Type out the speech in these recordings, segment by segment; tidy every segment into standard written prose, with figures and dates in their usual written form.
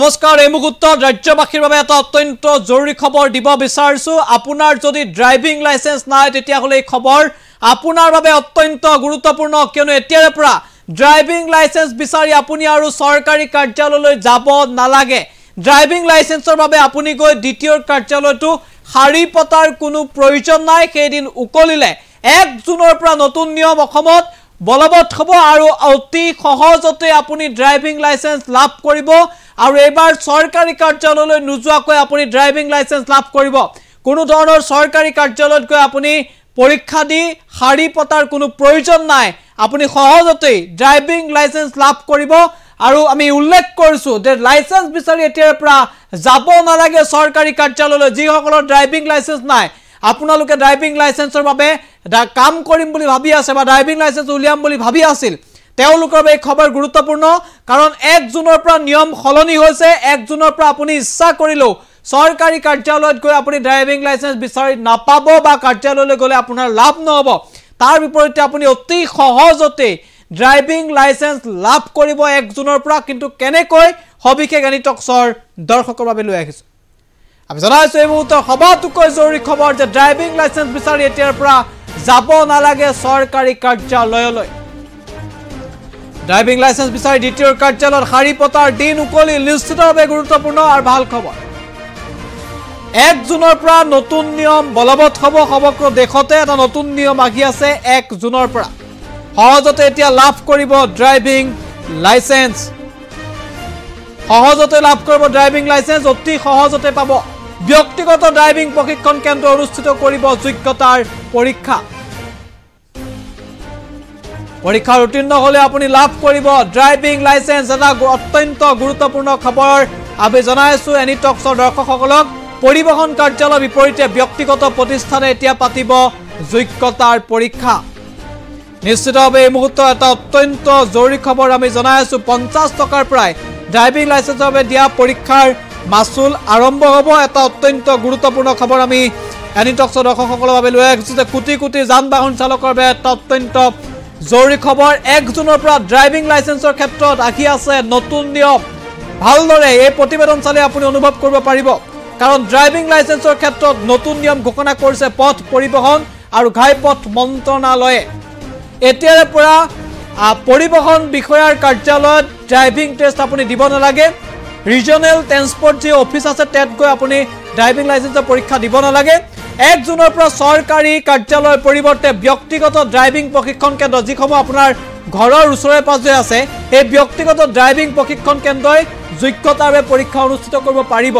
নমস্কাৰ এই মুহূৰ্তত ৰাজ্যবাসীৰ বাবে এটা অত্যন্ত জৰুৰী খবৰ দিব বিচাৰিছো আপোনাৰ যদি ড্ৰাইভিং লাইসেন্স নাই তেতিয়া হলে এই খবৰ আপোনাৰ বাবে অত্যন্ত গুৰুত্বপূৰ্ণ কিয়নো এতিয়াৰ পৰা ড্ৰাইভিং লাইসেন্স বিচাৰি আপুনি আৰু চৰকাৰী কাৰ্যালয়লৈ যাব নালাগে ড্ৰাইভিং লাইসেন্সৰ বাবে আপুনি গৈ দ্বিতীয় কাৰ্যালয়টো হাৰি পতাৰ কোনো প্ৰয়োজন নাই সেইদিন উকলিলে 1 জুনৰ পৰা নতুন নিয়ম অসমত বলবৎ হ'ব আৰু অতি সহজতে আপুনি ড্ৰাইভিং লাইসেন্স লাভ কৰিব আৰু এবাৰ চৰকাৰী কাৰ্যালয়লৈ নোযোৱাকৈ আপুনি ড্ৰাইভিং লাইসেন্স লাভ কৰিব কোনো ধৰণৰ চৰকাৰী কাৰ্যালয়ত গৈ আপুনি পৰীক্ষা দি হাৰি পতাৰ কোনো প্ৰয়োজন নাই আপুনি সহজতে ড্ৰাইভিং লাইসেন্স লাভ কৰিব আৰু আমি উল্লেখ কৰিছো যে লাইসেন্স বিচাৰি এতিয়াৰ পৰা যাব নালাগে চৰকাৰী কাৰ্যালয়লৈ যিসকলৰ ড্ৰাইভিং লাইসেন্স নাই আপোনালোকে ড্ৰাইভিং লাইসেন্সৰ বাবে কাম কৰিম বুলি ভাবি আছে বা ড্ৰাইভিং লাইসেন্স উলিয়াম বুলি ভাবি আছিল তেওলোকৰ এই খবৰ গুৰুত্বপূৰ্ণ কাৰণ 1 জুনৰ পৰা নিয়ম খলনি হৈছে 1 জুনৰ পৰা আপুনি ইচ্ছা কৰিলো চৰকাৰী কাৰ্যালয়ত গৈ আপুনি ড্ৰাইভিং লাইসেন্স বিচাৰি নাপাব বা কাৰ্যালয়লৈ গলে আপোনাৰ লাভ নহব তাৰ বিপৰীতে আপুনি অতি সহজতে ড্ৰাইভিং লাইসেন্স লাভ কৰিব 1 জুনৰ পৰা কিন্তু কেনেকৈ হবিকে গানি টক্সৰ দৰ্শকৰ বাবে লৈ আহিছো আমি জনাইছো এই মুহূৰ্তৰ সবাতোকৈ জৰুৰী খবৰ যে ড্ৰাইভিং লাইসেন্স বিচাৰি এতিয়াৰ পৰা যাব নালাগে চৰকাৰী কাৰ্যালয়লৈ ড্ৰাইভিং লাইসেন্স বিচাৰি দ্বিতীয় কাৰ্যালয়ত হাৰি পতাৰ দিন উকলি নিশ্চিতভাৱে গুৰুত্বপূৰ্ণ আৰু ভাল খবৰ 1 জুনৰ পৰা নতুন নিয়ম বলবৎ হ'ব সমগ্ৰ দেশতে এটা নতুন নিয়ম আহি আছে 1 জুনৰ পৰা সহজতে এতিয়া লাভ কৰিব ড্ৰাইভিং লাইসেন্স সহজতে লাভ কৰিব ড্ৰাইভিং লাইসেন্স অতি সহজতে পাব ব্যক্তিগত ড্ৰাইভিং প্ৰশিক্ষণ কেন্দ্ৰ অনুষ্ঠিত কৰিব যোগ্যতাৰ পৰীক্ষা পৰীক্ষাৰ উত্তীৰ্ণ হলে আপুনি লাভ কৰিব ড্ৰাইভিং লাইসেন্স এটা অত্যন্ত গুৰুত্বপূৰ্ণ খবৰ আমি জনাইছো এনি টক্সৰ দৰ্শকসকলক পৰিবহন কাৰ্যালয়ৰ বিপৰীতে ব্যক্তিগত প্ৰতিষ্ঠানে এতিয়া পাতিব যোগ্যতাৰ পৰীক্ষা নিশ্চিতভাৱে এই মুহূৰ্তত এটা অত্যন্ত জৰুৰী খবৰ আমি জনাইছো 50 টকাৰ প্ৰায় ড্ৰাইভিং লাইসেন্সৰ বাবে দিয়া পৰীক্ষাৰ মাসুল আৰম্ভ হ'ব এটা অত্যন্ত গুৰুত্বপূৰ্ণ খবৰ আমি এনি টক্সৰ দৰ্শকসকলৰ বাবে লৈ আহিছো যে কোটি কোটি যান বাহন চালকৰ বাবে এটা অত্যন্ত জৰুৰী খবৰ 1 জুনৰ পৰা ড্ৰাইভিং লাইসেন্সৰ ক্ষেত্ৰত আহি আছে নতুন নিয়ম ভালদৰে এই প্ৰতিবেদন চালে আপুনি অনুভৱ কৰিব পাৰিব কাৰণ ড্ৰাইভিং লাইসেন্সৰ ক্ষেত্ৰত নতুন নিয়ম ঘোষণা কৰিছে পথ পৰিবহন আৰু ঘাইপথ মন্ত্ৰণালয়ে এতিয়াৰ পৰা পৰিবহন বিষয়াৰ কাৰ্যালয়ত ড্ৰাইভিং টেষ্ট আপুনি দিব নালাগে ৰিজনেল ট্ৰান্সপোৰ্ট যে অফিস আছে তাত গৈ আপুনি ড্ৰাইভিং লাইসেন্সৰ পৰীক্ষা দিব নালাগে 1 জুনৰ পৰা চৰকাৰী কাৰ্যালয়ৰ পৰিৱৰ্তে ব্যক্তিগত ড্ৰাইভিং প্ৰশিক্ষণ কেন্দ্ৰ যিসমূহ আপোনাৰ ঘৰৰ ওচৰে পাজৰে আছে এই ব্যক্তিগত ড্ৰাইভিং প্ৰশিক্ষণ কেন্দ্ৰই যোগ্যতাৰ বাবে পৰীক্ষা অনুষ্ঠিত কৰিব পাৰিব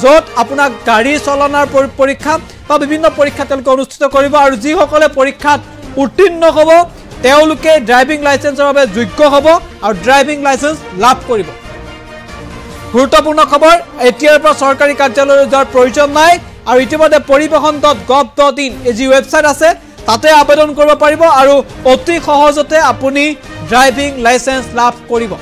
যত আপোনাক গাড়ী চলানৰ পৰীক্ষা বা বিভিন্ন পৰীক্ষা তেওঁলোকে অনুষ্ঠিত কৰিব আৰু যিসকলে পৰীক্ষাত উত্তীৰ্ণ হ'ব তেওঁলোকে ড্ৰাইভিং লাইসেন্সৰ বাবে যোগ্য হ'ব আৰু ড্ৰাইভিং লাইসেন্স লাভ কৰিব গুৰুত্বপূৰ্ণ খবৰ এতিয়াৰ পৰা চৰকাৰী কাৰ্যালয়লৈ যোৱাৰ প্ৰয়োজন নাই আৰু ইতিমধ্যে পৰিবহন.gov.in এই যি ৱেবছাইট আছে তাতে আবেদন কৰিব পাৰিব আৰু অতি সহজতে আপুনি ড্ৰাইভিং লাইসেন্স লাভ কৰিব